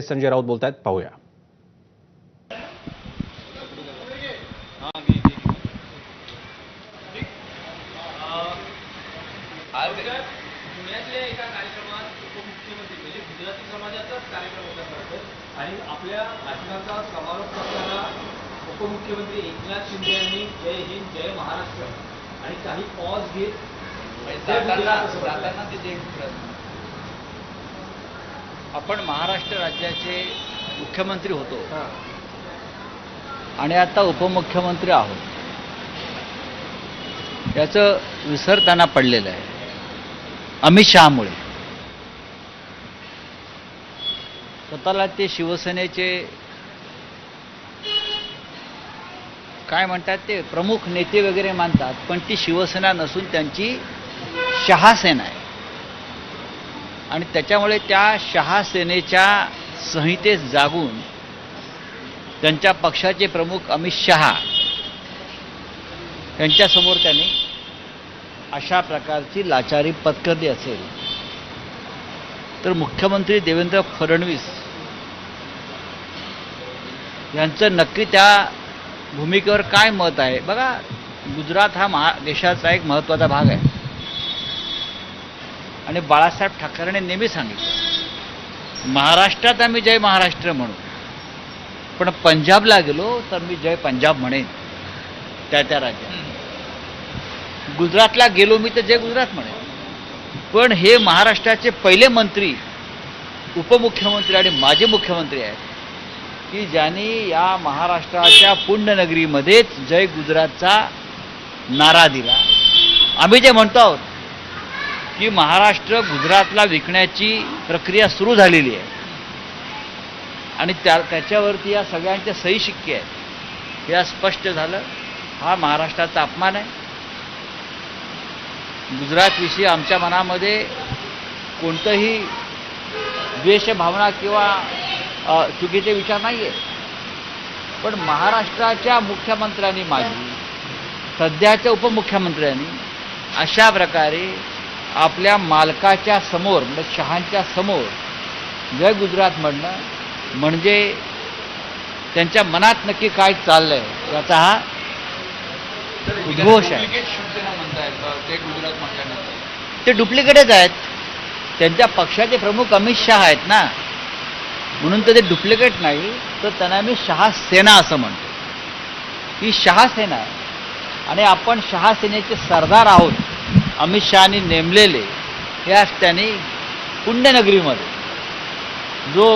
संजय राऊत बोलतायत, पाहूया. आज पुण्यातल्या एका कार्यक्रमात उपमुख्यमंत्री म्हणजे गुजराती समाजाचाच कार्यक्रम होता आणि आपल्या भाषणाचा समारोप करताना उपमुख्यमंत्री एकनाथ शिंदे यांनी जय हिंद जय महाराष्ट्र आणि काही पॉज घेत आपण महाराष्ट्र राज्याचे मुख्यमंत्री होतो आणि आता उपमुख्यमंत्री आहोत, याचं विसर त्यांना पडलेलं आहे अमित शहामुळे. स्वतःला ते शिवसेनेचे काय म्हणतात ते प्रमुख नेते वगैरे मानतात, पण ती शिवसेना नसून त्यांची शहासेना आहे आणि त्याच्यामुळे त्या शहासेनेच्या संहितेत जागून त्यांच्या पक्षाचे प्रमुख अमित शहा यांच्यासमोर त्यांनी अशा प्रकारची लाचारी पत्करली असेल तर मुख्यमंत्री देवेंद्र फडणवीस यांचं नक्की त्या भूमिकेवर काय मत आहे. बघा, गुजरात हा देशाचा एक महत्त्वाचा भाग आहे आणि बाळासाहेब ठाकरेंनी नेहमी सांगितलं महाराष्ट्रात आम्ही जय महाराष्ट्र म्हणू, पण पंजाबला गेलो तर मी जय पंजाब म्हणेन त्या राज्यात. गुजरातला गेलो मी तर जय गुजरात म्हणेन. पण हे महाराष्ट्राचे पहिले मंत्री, उपमुख्यमंत्री आणि माजी मुख्यमंत्री आहेत की ज्यांनी या महाराष्ट्राच्या पुण्यनगरीमध्येच जय गुजरातचा नारा दिला. आम्ही जे म्हणतो आहोत की महाराष्ट्र गुजरातला विकण्याची प्रक्रिया सुरू झालेली आहे आणि त्याच्यावरती या सगळ्यांच्या सही शिक्के आहेत, हे स्पष्ट झालं. हा महाराष्ट्राचा अपमान आहे. गुजरातविषयी आमच्या मनामध्ये कोणतंही द्वेषभावना किंवा चुकीचे विचार नाही आहे, पण महाराष्ट्राच्या मुख्यमंत्र्यांनी, माजी सध्याच्या उपमुख्यमंत्र्यांनी अशा प्रकारे आपल्या मालकाच्या समोर म्हणजे शहांच्या समोर जय गुजरात म्हणणं म्हणजे त्यांच्या मनात नक्की काय चाललंय याचा हा उद्घोष आहे. ते डुप्लिकेटच आहेत. त्यांच्या पक्षाचे प्रमुख अमित शहा आहेत ना, म्हणून तर ते डुप्लिकेट नाही, तर त्यांना मी शहासेना असं म्हणतो. ही शहासेना आहे आणि आपण शहासेनेचे सरदार आहोत. अमित शहानी नेमलेले हे आज त्यांनी पुण्यनगरीमध्ये जो